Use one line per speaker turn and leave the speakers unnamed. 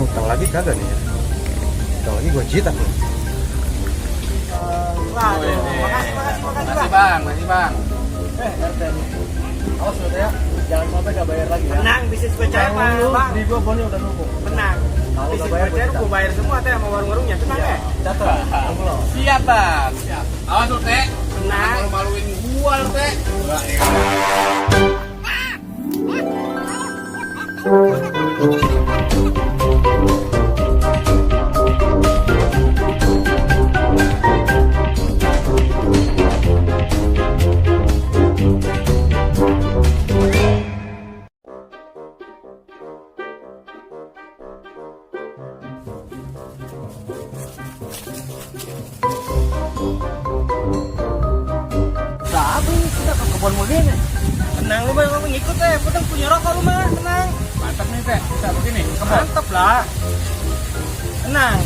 Utang lagi kagak nih ya? Utang lagi gua jitak nih.
Makasih bang.
RT nih. Awas lu ya, jangan sampai gak bayar lagi ya.
Tenang, bisnis percaya Pak, Bang.
Di gua bonnya udah nunggu.
Tenang.
Kalau
Bisnis
gak bayar,
percaya gua bayar semua teh sama warung-warungnya, tenang ya.
Catat.
Siap bang. Siap. Awas lu teh.
Tenang.
Malu-maluin gua lu teh.
Tapi kita ke kebun begini.
Tenang lu Bang, ngikut teh. Potong punya rokok lu mah, tenang.
Mantap nih teh. Bisa begini.
Mantap lah. Tenang.